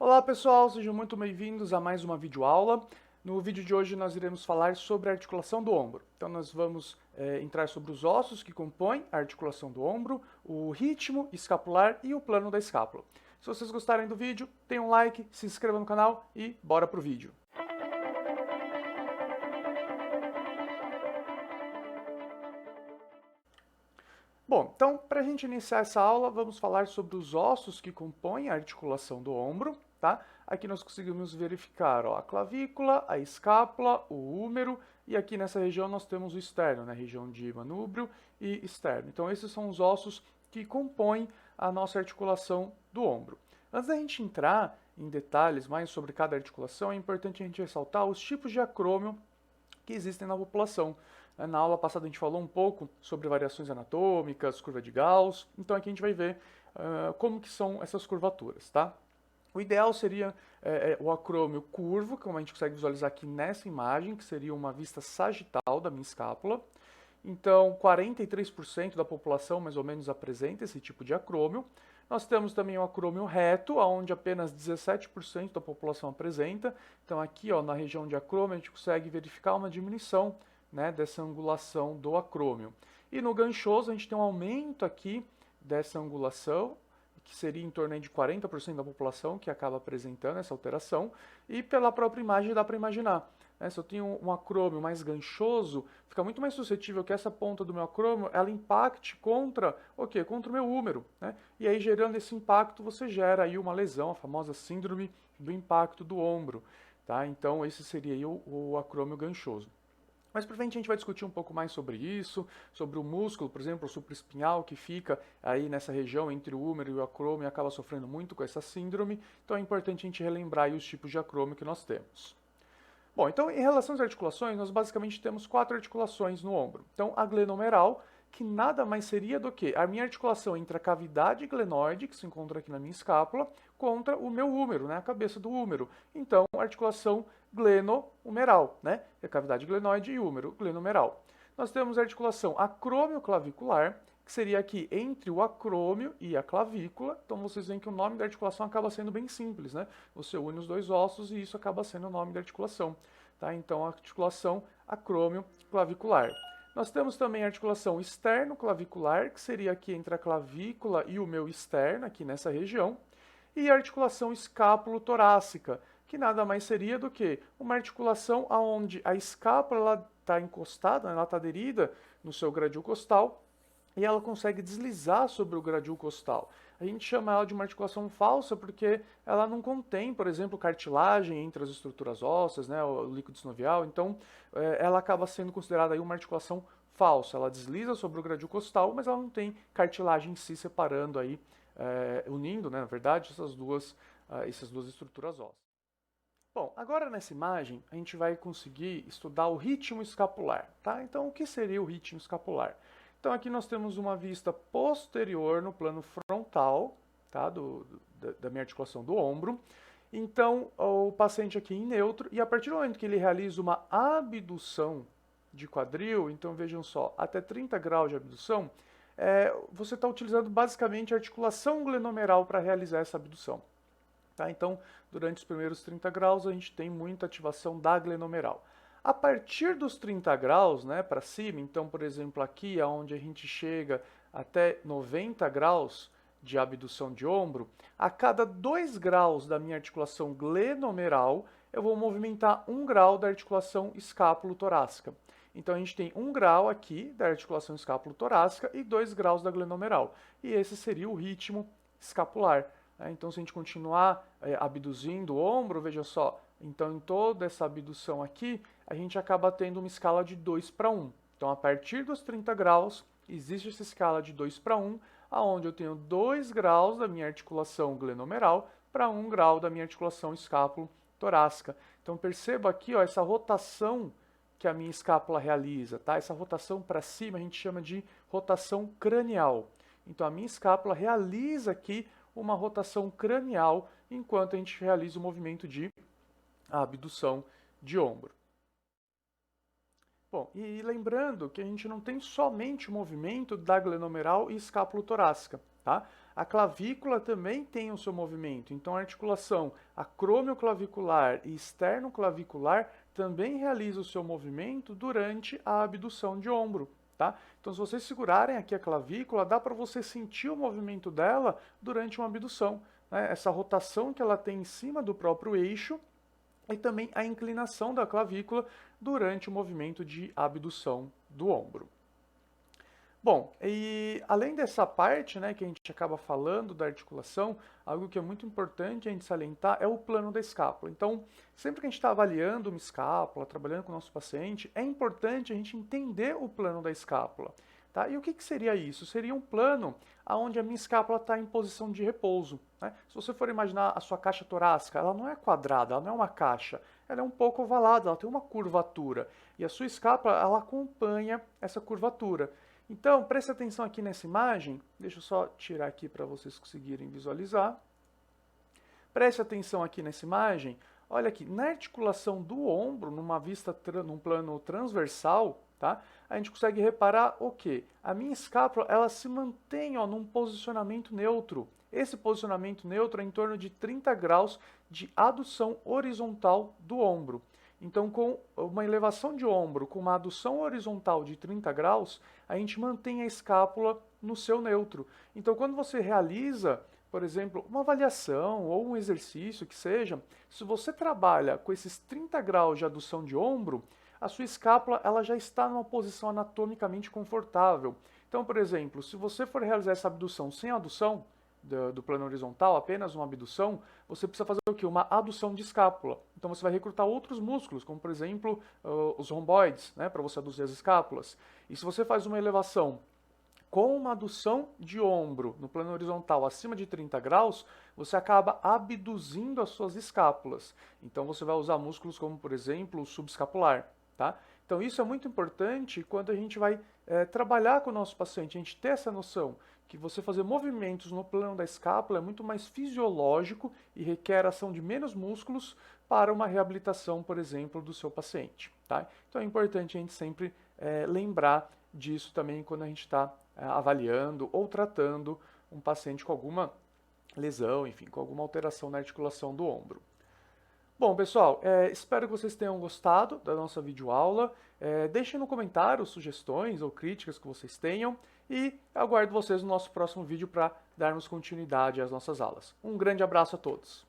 Olá pessoal, sejam muito bem-vindos a mais uma videoaula. No vídeo de hoje nós iremos falar sobre a articulação do ombro. Então nós vamos entrar sobre os ossos que compõem a articulação do ombro, o ritmo escapular e o plano da escápula. Se vocês gostarem do vídeo, deem um like, se inscreva no canal e bora pro vídeo. Bom, então, para a gente iniciar essa aula, vamos falar sobre os ossos que compõem a articulação do ombro, tá? Aqui nós conseguimos verificar, ó, a clavícula, a escápula, o húmero, e aqui nessa região nós temos o externo, né? Região de manúbrio e externo. Então, esses são os ossos que compõem a nossa articulação do ombro. Antes da gente entrar em detalhes mais sobre cada articulação, é importante a gente ressaltar os tipos de acrômio que existem na população. Na aula passada a gente falou um pouco sobre variações anatômicas, curva de Gauss, então aqui a gente vai ver como que são essas curvaturas, tá? O ideal seria o acrômio curvo, como a gente consegue visualizar aqui nessa imagem, que seria uma vista sagital da minha escápula. Então, 43% da população, mais ou menos, apresenta esse tipo de acrômio. Nós temos também o acrômio reto, onde apenas 17% da população apresenta. Então, aqui, ó, na região de acrômio, a gente consegue verificar uma diminuição, né, dessa angulação do acrômio. E no ganchoso, a gente tem um aumento aqui dessa angulação, que seria em torno de 40% da população que acaba apresentando essa alteração. E pela própria imagem dá para imaginar. Se eu tenho um acrômio mais ganchoso, fica muito mais suscetível que essa ponta do meu acrômio ela impacte contra o quê? Contra o meu húmero, né? E aí, gerando esse impacto, você gera aí uma lesão, a famosa síndrome do impacto do ombro, tá? Então, esse seria aí o acrômio ganchoso. Mais para frente a gente vai discutir um pouco mais sobre isso, sobre o músculo, por exemplo, o supraespinhal, que fica aí nessa região entre o húmero e o acrômio e acaba sofrendo muito com essa síndrome. Então é importante a gente relembrar aí os tipos de acrômio que nós temos. Bom, então em relação às articulações, nós basicamente temos 4 articulações no ombro. Então a glenomeral, que nada mais seria do que a minha articulação entre a cavidade glenoide, que se encontra aqui na minha escápula, contra o meu húmero, né, a cabeça do húmero. Então, articulação glenohumeral, né, é cavidade glenoide e húmero, glenohumeral. Nós temos a articulação acrômio-clavicular, que seria aqui entre o acrômio e a clavícula. Então vocês veem que o nome da articulação acaba sendo bem simples, né? Você une os dois ossos e isso acaba sendo o nome da articulação. Tá? Então a articulação acrômio-clavicular. Nós temos também a articulação externo-clavicular, que seria aqui entre a clavícula e o meu externo, aqui nessa região. E a articulação escápulo-torácica, que nada mais seria do que uma articulação onde a escápula está encostada, ela está aderida no seu gradil costal, e ela consegue deslizar sobre o gradil costal. A gente chama ela de uma articulação falsa porque ela não contém, por exemplo, cartilagem entre as estruturas ósseas, né, o líquido sinovial, então ela acaba sendo considerada aí uma articulação falsa. Ela desliza sobre o gradil costal, mas ela não tem cartilagem em si separando aí, unindo, né, na verdade, essas duas estruturas ósseas. Bom, agora nessa imagem a gente vai conseguir estudar o ritmo escapular, tá? Então o que seria o ritmo escapular? Então aqui nós temos uma vista posterior no plano frontal, tá? Da minha articulação do ombro. Então o paciente aqui em neutro, e a partir do momento que ele realiza uma abdução de quadril, então vejam só, até 30 graus de abdução, você está utilizando basicamente a articulação glenomeral para realizar essa abdução. Tá? Então, durante os primeiros 30 graus, a gente tem muita ativação da glenomeral. A partir dos 30 graus, né, para cima, então, por exemplo, aqui, onde a gente chega até 90 graus de abdução de ombro, a cada 2 graus da minha articulação glenomeral, eu vou movimentar 1 grau da articulação escápulo-torácica. Então, a gente tem 1 grau aqui da articulação escápulo-torácica e 2 graus da glenomeral. E esse seria o ritmo escapular. Então, se a gente continuar abduzindo o ombro, veja só, então em toda essa abdução aqui, a gente acaba tendo uma escala de 2 para 1. Então, a partir dos 30 graus, existe essa escala de 2 para 1, onde eu tenho 2 graus da minha articulação glenomeral para 1 grau da minha articulação escápulo-torácica. Então, perceba aqui ó, essa rotação que a minha escápula realiza, tá? Essa rotação para cima a gente chama de rotação cranial. Então, a minha escápula realiza aqui uma rotação cranial enquanto a gente realiza o movimento de abdução de ombro. Bom, e lembrando que a gente não tem somente o movimento da glenomeral e escápulo-torácica, tá? A clavícula também tem o seu movimento, então a articulação acromioclavicular e externoclavicular também realiza o seu movimento durante a abdução de ombro. Tá? Então, se vocês segurarem aqui a clavícula, dá para você sentir o movimento dela durante uma abdução, né? Essa rotação que ela tem em cima do próprio eixo e também a inclinação da clavícula durante o movimento de abdução do ombro. Bom, e além dessa parte, né, que a gente acaba falando da articulação, algo que é muito importante a gente salientar é o plano da escápula. Então, sempre que a gente está avaliando uma escápula, trabalhando com o nosso paciente, é importante a gente entender o plano da escápula. Tá? E o que seria isso? Seria um plano onde a minha escápula está em posição de repouso. Né? Se você for imaginar a sua caixa torácica, ela não é quadrada, ela não é uma caixa, ela é um pouco ovalada, ela tem uma curvatura. E a sua escápula, ela acompanha essa curvatura. Então, preste atenção aqui nessa imagem, deixa eu só tirar aqui para vocês conseguirem visualizar. Preste atenção aqui nessa imagem, olha aqui, na articulação do ombro, numa vista, num plano transversal, tá? A gente consegue reparar o quê? A minha escápula, ela se mantém, ó, num posicionamento neutro. Esse posicionamento neutro é em torno de 30 graus de adução horizontal do ombro. Então, com uma elevação de ombro, com uma adução horizontal de 30 graus, a gente mantém a escápula no seu neutro. Então, quando você realiza, por exemplo, uma avaliação ou um exercício que seja, se você trabalha com esses 30 graus de adução de ombro, a sua escápula ela já está numa posição anatomicamente confortável. Então, por exemplo, se você for realizar essa abdução sem adução, do plano horizontal, apenas uma abdução, você precisa fazer o quê? Uma adução de escápula. Então você vai recrutar outros músculos, como por exemplo os romboides, né, para você aduzir as escápulas. E se você faz uma elevação com uma adução de ombro no plano horizontal acima de 30 graus, você acaba abduzindo as suas escápulas. Então você vai usar músculos como, por exemplo, o subescapular. Tá? Então isso é muito importante quando a gente vai trabalhar com o nosso paciente, a gente ter essa noção que você fazer movimentos no plano da escápula é muito mais fisiológico e requer ação de menos músculos para uma reabilitação, por exemplo, do seu paciente. Tá? Então é importante a gente sempre lembrar disso também quando a gente está avaliando ou tratando um paciente com alguma lesão, enfim, com alguma alteração na articulação do ombro. Bom, pessoal, espero que vocês tenham gostado da nossa videoaula. Deixem no comentário sugestões ou críticas que vocês tenham e aguardo vocês no nosso próximo vídeo para darmos continuidade às nossas aulas. Um grande abraço a todos!